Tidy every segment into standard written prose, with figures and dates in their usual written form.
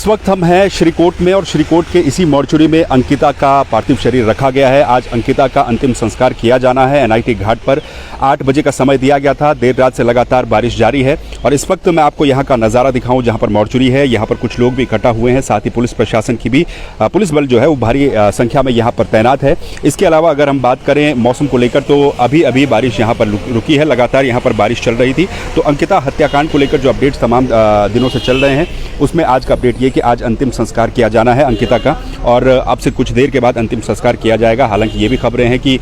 इस वक्त हम हैं श्रीकोट में और श्रीकोट के इसी मॉर्चुरी में अंकिता का पार्थिव शरीर रखा गया है। आज अंकिता का अंतिम संस्कार किया जाना है। एनआईटी घाट पर 8 बजे का समय दिया गया था। देर रात से लगातार बारिश जारी है और इस वक्त मैं आपको यहाँ का नज़ारा दिखाऊं जहाँ पर मॉर्चुरी है। यहाँ पर कुछ लोग भी इकट्ठा हुए हैं, साथ ही पुलिस प्रशासन की भी पुलिस बल जो है वो भारी संख्या में यहाँ पर तैनात है। इसके अलावा अगर हम बात करें मौसम को लेकर तो अभी बारिश यहाँ पर रुकी है, लगातार यहाँ पर बारिश चल रही थी। तो अंकिता हत्याकांड को लेकर जो अपडेट्स तमाम दिनों से चल रहे हैं उसमें आज का अपडेट ये कि आज अंतिम संस्कार किया जाना है अंकिता का और अब से कुछ देर के बाद अंतिम संस्कार किया जाएगा। हालांकि ये भी खबरें हैं कि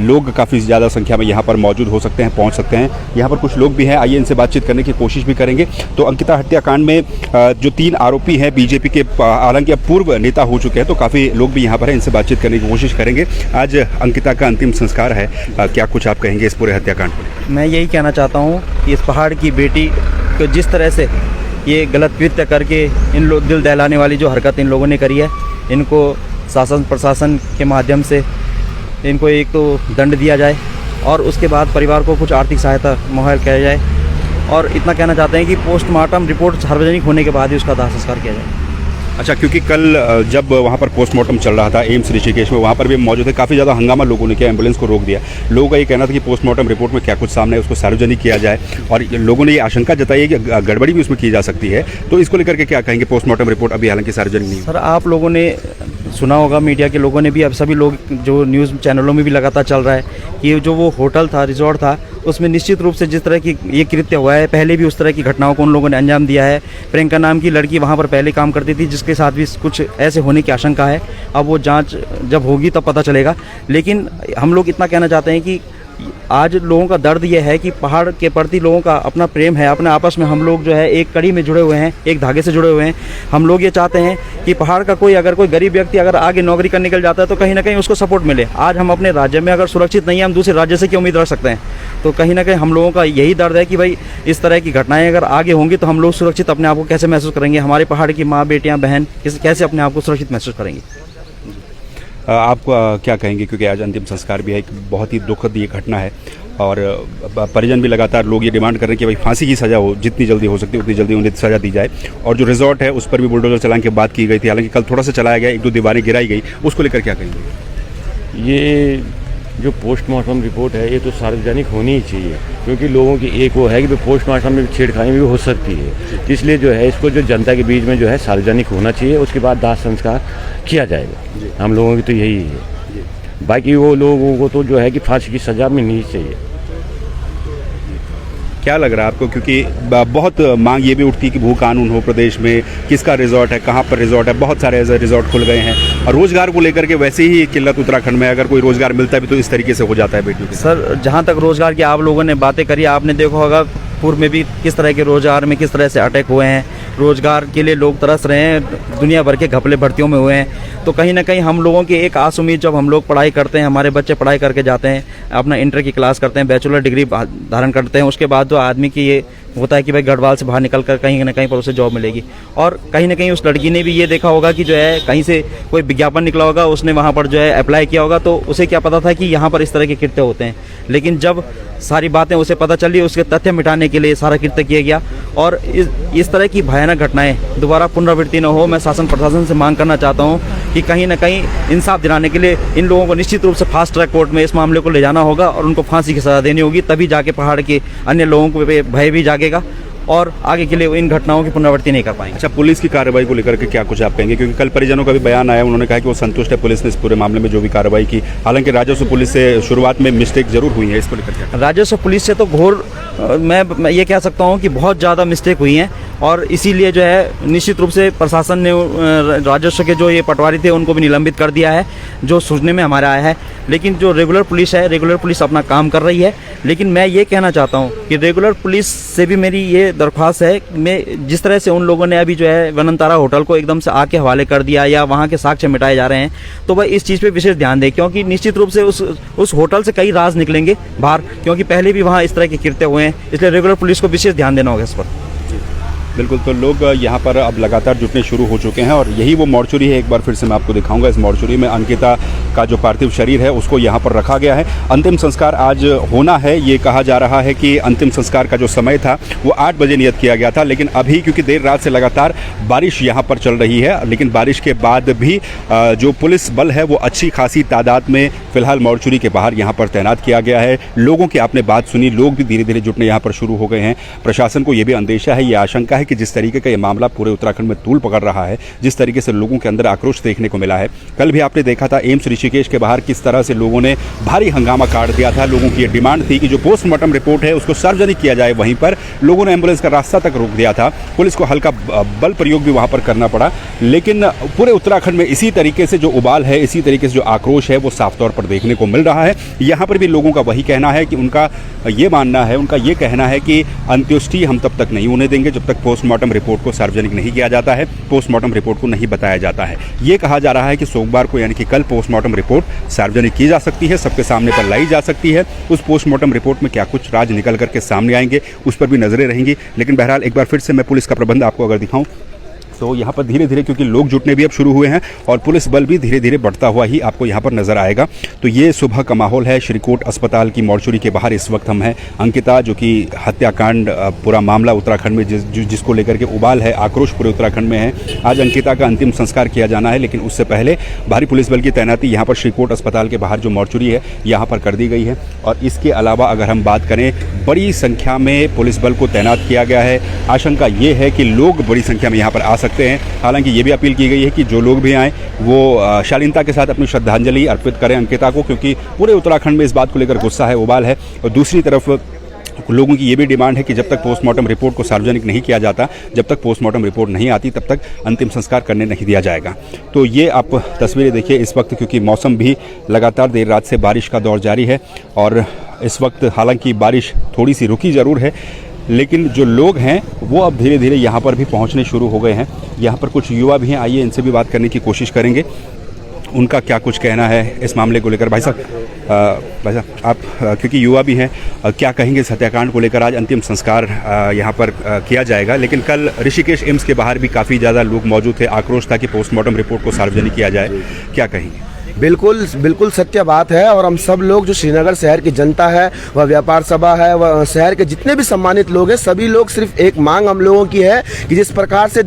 लोग काफ़ी ज़्यादा संख्या में यहाँ पर मौजूद हो सकते हैं, पहुँच सकते हैं। यहाँ पर कुछ लोग भी हैं, आइए इनसे बातचीत करने की कोशिश भी करेंगे। तो अंकिता हत्याकांड में जो 3 आरोपी हैं बीजेपी के, हालांकि अब पूर्व नेता हो चुके हैं, तो काफ़ी लोग भी यहाँ पर हैं, इनसे बातचीत करने की कोशिश करेंगे। आज अंकिता का अंतिम संस्कार है, क्या कुछ आप कहेंगे इस पूरे हत्याकांड पर? मैं यही कहना चाहता हूँ कि इस पहाड़ की बेटी को जिस तरह से ये गलत कृत्य करके इन लोग दिल दहलाने वाली जो हरकत इन लोगों ने करी है, इनको शासन प्रशासन के माध्यम से इनको एक तो दंड दिया जाए और उसके बाद परिवार को कुछ आर्थिक सहायता मुहैया किया जाए। और इतना कहना चाहते हैं कि पोस्टमार्टम रिपोर्ट सार्वजनिक होने के बाद ही उसका दाह संस्कार किया जाए। अच्छा, क्योंकि कल जब वहाँ पर पोस्टमार्टम चल रहा था एम्स ऋषिकेश में, वहाँ पर भी मौजूद थे, काफ़ी ज़्यादा हंगामा लोगों ने किया, एम्बुलेंस को रोक दिया। लोगों का ये कहना था कि पोस्टमार्टम रिपोर्ट में क्या कुछ सामने है उसको सार्वजनिक किया जाए और लोगों ने ये आशंका जताई है कि गड़बड़ी भी उसमें की जा सकती है। तो इसको लेकर के क्या कहेंगे? पोस्टमार्टम रिपोर्ट अभी हालांकि सार्वजनिक नहीं है। सर, आप लोगों ने सुना होगा, मीडिया के लोगों ने भी, अब सभी लोग जो न्यूज़ चैनलों में भी लगातार चल रहा है कि जो वो होटल था, रिजॉर्ट था, उसमें निश्चित रूप से जिस तरह की ये कृत्य हुआ है, पहले भी उस तरह की घटनाओं को उन लोगों ने अंजाम दिया है। प्रियंका नाम की लड़की वहाँ पर पहले काम करती थी, जिसके साथ भी कुछ ऐसे होने की आशंका है। अब वो जांच जब होगी तब पता चलेगा। लेकिन हम लोग इतना कहना चाहते हैं कि आज लोगों का दर्द ये है कि पहाड़ के प्रति लोगों का अपना प्रेम है, अपने आपस में हम लोग जो है एक कड़ी में जुड़े हुए हैं, एक धागे से जुड़े हुए हैं। हम लोग ये चाहते हैं कि पहाड़ का अगर कोई गरीब व्यक्ति अगर आगे नौकरी करने निकल जाता है तो कहीं ना कहीं उसको सपोर्ट मिले। आज हम अपने राज्य में अगर सुरक्षित नहीं है, हम दूसरे राज्य से क्या उम्मीद रख सकते हैं? तो कहीं ना कहीं हम लोगों का यही दर्द है कि भाई इस तरह की घटनाएं अगर आगे होंगी तो हम लोग सुरक्षित अपने आप को कैसे महसूस करेंगे? हमारे पहाड़ की माँ, बेटियाँ, बहन कैसे अपने आप को सुरक्षित महसूस करेंगी? आप क्या कहेंगे? क्योंकि आज अंतिम संस्कार भी है, एक बहुत ही दुखद ये घटना है और परिजन भी लगातार लोग ये डिमांड कर रहे हैं कि भाई फांसी की सज़ा हो, जितनी जल्दी हो सकती है उतनी जल्दी उन्हें सज़ा दी जाए। और जो रिजॉर्ट है उस पर भी बुलडोजर चलाने की बात की गई थी, हालांकि कल थोड़ा सा चलाया गया, 1-2 दीवारें गिराई गई, उसको लेकर क्या कहेंगे? ये जो पोस्टमार्टम रिपोर्ट है ये तो सार्वजनिक होनी ही चाहिए, क्योंकि लोगों की एक वो है कि पोस्टमार्टम में छेड़खानी भी हो सकती है। इसलिए जो है इसको जो जनता के बीच में जो है सार्वजनिक होना चाहिए, उसके बाद दाह संस्कार किया जाएगा। हम लोगों की तो यही है। बाकी वो लोगों को तो जो है कि फांसी की सज़ा मिलनी चाहिए। क्या लग रहा है आपको? क्योंकि बहुत मांग ये भी उठती कि भू कानून हो प्रदेश में, किसका रिजॉर्ट है, कहाँ पर रिजॉर्ट है, बहुत सारे ऐसे रिजॉर्ट खुल गए हैं और रोजगार को लेकर के वैसे ही किल्लत उत्तराखंड में, अगर कोई रोजगार मिलता भी तो इस तरीके से हो जाता है बेटियों के। सर, जहाँ तक रोजगार की आप लोगों ने बातें करी, आपने देखा होगा पूर्व में भी किस तरह के रोजगार में किस तरह से अटैक हुए हैं। रोजगार के लिए लोग तरस रहे हैं, दुनिया भर के घपले भर्तियों में हुए हैं। तो कहीं ना कहीं हम लोगों की एक आस उम्मीद, जब हम लोग पढ़ाई करते हैं, हमारे बच्चे पढ़ाई करके जाते हैं, अपना इंटर की क्लास करते हैं, बैचलर डिग्री धारण करते हैं, उसके बाद जो आदमी की ये होता है कि भाई गढ़वाल से बाहर निकल कर कहीं ना कहीं पर उसे जॉब मिलेगी। और कहीं ना कहीं उस लड़की ने भी ये देखा होगा कि जो है कहीं से कोई विज्ञापन निकला होगा, उसने वहाँ पर जो है अप्लाई किया होगा, तो उसे क्या पता था कि यहाँ पर इस तरह के कृत्य होते हैं। लेकिन जब सारी बातें उसे पता चली, उसके तथ्य मिटाने के लिए सारा कृत्य किया गया और इस तरह की भयानक घटनाएं दोबारा पुनरावृत्ति न हो। मैं शासन प्रशासन से मांग करना चाहता हूं कि कहीं ना कहीं इंसाफ दिलाने के लिए इन लोगों को निश्चित रूप से फास्ट ट्रैक कोर्ट में इस मामले को ले जाना होगा और उनको फांसी की सज़ा देनी होगी। तभी जाके पहाड़ के अन्य लोगों को भय भी जागेगा और आगे के लिए इन घटनाओं की पुनरावृत्ति नहीं कर पाएंगे। अच्छा, पुलिस की कार्रवाई को लेकर के क्या कुछ आप कहेंगे? क्योंकि कल परिजनों का भी बयान आया, उन्होंने कहा कि वो संतुष्ट है पुलिस ने इस पूरे मामले में जो भी कार्रवाई की। हालांकि राजस्व पुलिस से शुरुआत में मिस्टेक जरूर हुई है, इसको लेकर क्या? राजस्व पुलिस से तो घोर मैं ये कह सकता हूँ कि बहुत ज़्यादा मिस्टेक हुई हैं और इसीलिए जो है निश्चित रूप से प्रशासन ने राजस्व के जो ये पटवारी थे उनको भी निलंबित कर दिया है, जो सूचने में हमारा आया है। लेकिन जो रेगुलर पुलिस है, रेगुलर पुलिस अपना काम कर रही है। लेकिन मैं ये कहना चाहता हूँ कि रेगुलर पुलिस से भी मेरी ये दरख्वास्त है, मैं जिस तरह से उन लोगों ने अभी जो है वनंतारा होटल को एकदम से आग के हवाले कर दिया या वहाँ के साक्ष्य मिटाए जा रहे हैं, तो भाई इस चीज़ पे विशेष ध्यान दें, क्योंकि निश्चित रूप से उस होटल से कई राज निकलेंगे बाहर, क्योंकि पहले भी वहाँ इस तरह के कृत्य हुए हैं। इसलिए रेगुलर पुलिस को विशेष ध्यान देना होगा इस पर। बिल्कुल, तो लोग यहाँ पर अब लगातार जुटने शुरू हो चुके हैं और यही वो मॉर्चुरी है। एक बार फिर से मैं आपको दिखाऊंगा। इस मॉर्चुरी में अंकिता का जो पार्थिव शरीर है उसको यहाँ पर रखा गया है। अंतिम संस्कार आज होना है। ये कहा जा रहा है कि अंतिम संस्कार का जो समय था वो 8 बजे नियत किया गया था, लेकिन अभी क्योंकि देर रात से लगातार बारिश यहाँ पर चल रही है, लेकिन बारिश के बाद भी जो पुलिस बल है वो अच्छी खासी तादाद में फिलहाल मॉर्चुरी के बाहर यहाँ पर तैनात किया गया है। लोगों की आपने बात सुनी, लोग भी धीरे धीरे जुटने यहाँ पर शुरू हो गए हैं। प्रशासन को ये भी अंदेशा है, ये आशंका है कि जिस तरीके का ये मामला पूरे उत्तराखंड में तूल पकड़ रहा है, जिस तरीके से लोगों के अंदर आक्रोश देखने को मिला है। कल भी आपने देखा था एम्स ऋषिकेश के बाहर किस तरह से लोगों ने भारी हंगामा काट दिया था। लोगों की ये डिमांड थी कि जो पोस्टमार्टम रिपोर्ट है उसको सार्वजनिक किया जाए। वहीं पर लोगों ने एम्बुलेंस का रास्ता तक रोक दिया था। पुलिस को हल्का बल प्रयोग भी वहां पर करना पड़ा, लेकिन पूरे उत्तराखंड में इसी तरीके से जो उबाल है, इसी तरीके से जो आक्रोश है वो साफ तौर पर देखने को मिल रहा है। यहाँ पर भी लोगों का वही कहना है कि उनका ये मानना है, उनका ये कहना है कि अंत्येष्टि हम तब तक नहीं होने देंगे जब तक पोस्टमार्टम रिपोर्ट को सार्वजनिक नहीं किया जाता है, पोस्टमार्टम रिपोर्ट को नहीं बताया जाता है। ये कहा जा रहा है कि सोमवार को यानी कि कल पोस्टमार्टम रिपोर्ट सार्वजनिक की जा सकती है, सबके सामने पर लाई जा सकती है। उस पोस्टमार्टम रिपोर्ट में क्या कुछ राज निकल करके सामने आएंगे उस पर भी नजरें रहेंगी। लेकिन बहरहाल एक बार फिर से मैं पुलिस का प्रबंध आपको अगर दिखाऊं तो यहाँ पर धीरे धीरे क्योंकि लोग जुटने भी अब शुरू हुए हैं और पुलिस बल भी धीरे धीरे बढ़ता हुआ ही आपको यहाँ पर नजर आएगा। तो ये सुबह का माहौल है श्रीकोट अस्पताल की मॉर्चुरी के बाहर। इस वक्त हम हैं। अंकिता जो कि हत्याकांड पूरा मामला उत्तराखंड में जिसको लेकर के उबाल है, आक्रोश पूरे उत्तराखंड में है। आज अंकिता का अंतिम संस्कार किया जाना है, लेकिन उससे पहले भारी पुलिस बल की तैनाती यहाँ पर श्रीकोट अस्पताल के बाहर जो मॉर्चुरी है यहाँ पर कर दी गई है। और इसके अलावा अगर हम बात करें, बड़ी संख्या में पुलिस बल को तैनात किया गया है। आशंका ये है कि लोग बड़ी संख्या में यहाँ पर आ सकते हैं। हालांकि ये भी अपील की गई है कि जो लोग भी आएँ वो शालीनता के साथ अपनी श्रद्धांजलि अर्पित करें अंकिता को, क्योंकि पूरे उत्तराखंड में इस बात को लेकर गुस्सा है, उबाल है। और दूसरी तरफ लोगों की ये भी डिमांड है कि जब तक पोस्टमार्टम रिपोर्ट को सार्वजनिक नहीं किया जाता, जब तक पोस्टमार्टम रिपोर्ट नहीं आती, तब तक अंतिम संस्कार करने नहीं दिया जाएगा। तो ये आप तस्वीरें देखिए इस वक्त, क्योंकि मौसम भी लगातार देर रात से बारिश का दौर जारी है और इस वक्त हालांकि बारिश थोड़ी सी रुकी ज़रूर है, लेकिन जो लोग हैं वो अब धीरे धीरे यहाँ पर भी पहुँचने शुरू हो गए हैं। यहाँ पर कुछ युवा भी हैं, आइए इनसे भी बात करने की कोशिश करेंगे, उनका क्या कुछ कहना है इस मामले को लेकर। भाई साहब आप क्योंकि युवा भी हैं, क्या कहेंगे इस हत्याकांड को लेकर? आज अंतिम संस्कार यहाँ पर किया जाएगा, लेकिन कल ऋषिकेश एम्स के बाहर भी काफ़ी ज़्यादा लोग मौजूद थे, आक्रोश था कि पोस्टमार्टम रिपोर्ट को सार्वजनिक किया जाए, क्या कहेंगे? बिल्कुल सत्य बात है। और हम सब लोग जो श्रीनगर शहर की जनता है, वह व्यापार सभा है, वह शहर के जितने भी सम्मानित लोग हैं, सभी लोग सिर्फ एक मांग हम लोगों की है कि जिस प्रकार से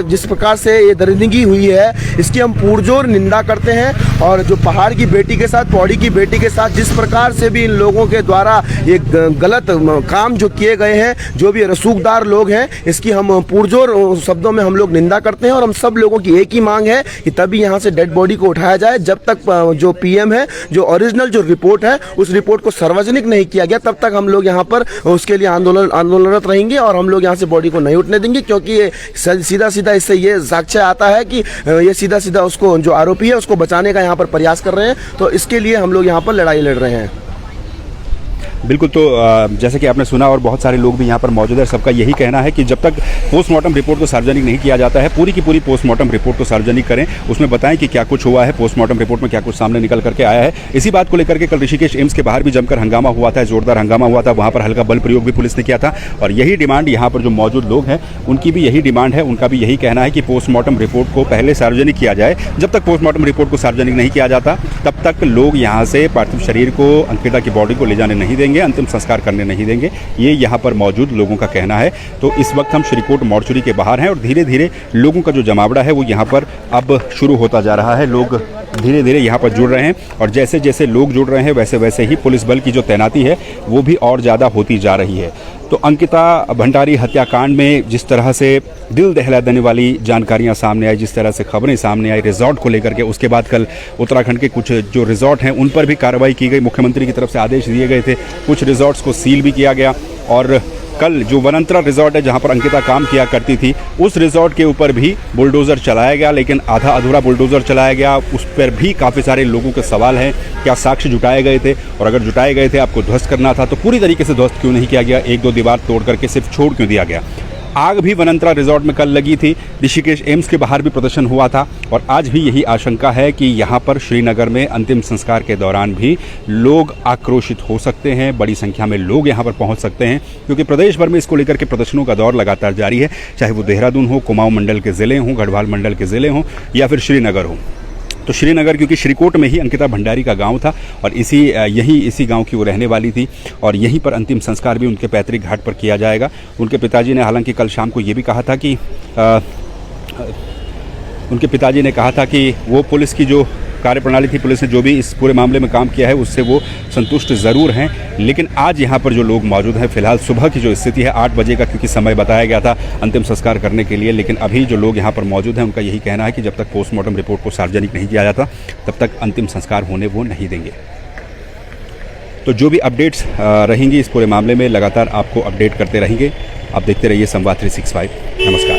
जिस प्रकार से ये दरिंदगी हुई है, इसकी हम पुरजोर निंदा करते हैं। और जो पहाड़ की बेटी के साथ, पौड़ी की बेटी के साथ जिस प्रकार से भी इन लोगों के द्वारा ये गलत काम जो किए गए हैं, जो भी रसूखदार लोग हैं, इसकी हम पुरजोर शब्दों में हम लोग निंदा करते हैं। और हम सब लोगों की एक ही मांग है कि तभी यहाँ से डेड बॉडी को उठाया जाए। जब तक जो पीएम है, जो ओरिजिनल जो रिपोर्ट है, उस रिपोर्ट को सार्वजनिक नहीं किया गया, तब तक हम लोग यहाँ पर उसके लिए आंदोलनरत रहेंगे और हम लोग यहाँ से बॉडी को नहीं उठने देंगे। क्योंकि ये सीधा सीधा इससे ये साक्ष्य आता है कि ये सीधा सीधा उसको, जो आरोपी है, उसको बचाने का यहाँ पर प्रयास कर रहे हैं। तो इसके लिए हम लोग यहाँ पर लड़ाई लड़ रहे हैं। बिल्कुल, तो जैसे कि आपने सुना और बहुत सारे लोग भी यहाँ पर मौजूद है, सबका यही कहना है कि जब तक पोस्टमार्टम रिपोर्ट को सार्वजनिक नहीं किया जाता है, पूरी की पूरी पोस्टमार्टम रिपोर्ट को सार्वजनिक करें, उसमें बताएं कि क्या कुछ हुआ है, पोस्टमार्टम रिपोर्ट में क्या कुछ सामने निकल करके आया है। इसी बात को लेकर के कल ऋषिकेश एम्स के बाहर भी जमकर हंगामा हुआ था, जोरदार हंगामा हुआ था, वहाँ पर हल्का बल प्रयोग भी पुलिस ने किया था। और यही डिमांड यहाँ पर जो मौजूद लोग हैं उनकी भी यही डिमांड है, उनका भी यही कहना है कि पोस्टमार्टम रिपोर्ट को पहले सार्वजनिक किया जाए। जब तक पोस्टमार्टम रिपोर्ट को सार्वजनिक नहीं किया जाता, तब तक लोग यहाँ से पार्थिव शरीर को, अंकिता की बॉडी को ले जाने नहीं देंगे, अंतिम संस्कार करने नहीं देंगे। ये यहाँ पर मौजूद लोगों का कहना है। तो इस वक्त हम श्रीकोट मॉर्चुरी के बाहर हैं और धीरे धीरे लोगों का जो जमावड़ा है वो यहाँ पर अब शुरू होता जा रहा है। लोग धीरे धीरे यहाँ पर जुड़ रहे हैं और जैसे जैसे लोग जुड़ रहे हैं वैसे वैसे ही पुलिस बल की जो तैनाती है वो भी और ज़्यादा होती जा रही है। तो अंकिता भंडारी हत्याकांड में जिस तरह से दिल दहला देने वाली जानकारियां सामने आई, जिस तरह से खबरें सामने आई रिजॉर्ट को लेकर के, उसके बाद कल उत्तराखंड के कुछ जो रिजॉर्ट हैं उन पर भी कार्रवाई की गई। मुख्यमंत्री की तरफ से आदेश दिए गए थे, कुछ रिजॉर्ट्स को सील भी किया गया। और कल जो वनंतरा रिजॉर्ट है जहां पर अंकिता काम किया करती थी, उस रिजॉर्ट के ऊपर भी बुलडोज़र चलाया गया, लेकिन आधा अधूरा बुलडोज़र चलाया गया। उस पर भी काफ़ी सारे लोगों के सवाल हैं, क्या साक्ष्य जुटाए गए थे, और अगर जुटाए गए थे, आपको ध्वस्त करना था तो पूरी तरीके से ध्वस्त क्यों नहीं किया गया, एक दो दीवार तोड़ करके सिर्फ छोड़ क्यों दिया गया। आग भी वनंतरा रिजॉर्ट में कल लगी थी। ऋषिकेश एम्स के बाहर भी प्रदर्शन हुआ था और आज भी यही आशंका है कि यहाँ पर श्रीनगर में अंतिम संस्कार के दौरान भी लोग आक्रोशित हो सकते हैं, बड़ी संख्या में लोग यहाँ पर पहुँच सकते हैं, क्योंकि प्रदेश भर में इसको लेकर के प्रदर्शनों का दौर लगातार जारी है, चाहे वो देहरादून हो, कुमाऊं मंडल के ज़िले हों, गढ़वाल मंडल के ज़िले हों या फिर श्रीनगर हो। तो श्रीनगर क्योंकि श्रीकोट में ही अंकिता भंडारी का गांव था और इसी गांव की वो रहने वाली थी और यहीं पर अंतिम संस्कार भी उनके पैतृक घाट पर किया जाएगा। उनके पिताजी ने हालांकि कल शाम को ये भी कहा था कि उनके पिताजी ने कहा था कि वो पुलिस की जो कार्यप्रणाली थी, पुलिस ने जो भी इस पूरे मामले में काम किया है उससे वो संतुष्ट ज़रूर हैं, लेकिन आज यहाँ पर जो लोग मौजूद हैं, फिलहाल सुबह की जो स्थिति है 8 बजे का क्योंकि समय बताया गया था अंतिम संस्कार करने के लिए, लेकिन अभी जो लोग यहाँ पर मौजूद हैं उनका यही कहना है कि जब तक पोस्टमार्टम रिपोर्ट को सार्वजनिक नहीं किया जाता तब तक अंतिम संस्कार होने वो नहीं देंगे। तो जो भी अपडेट्स रहेंगी इस पूरे मामले में लगातार आपको अपडेट करते रहेंगे। आप देखते रहिए संवाद 365। नमस्कार।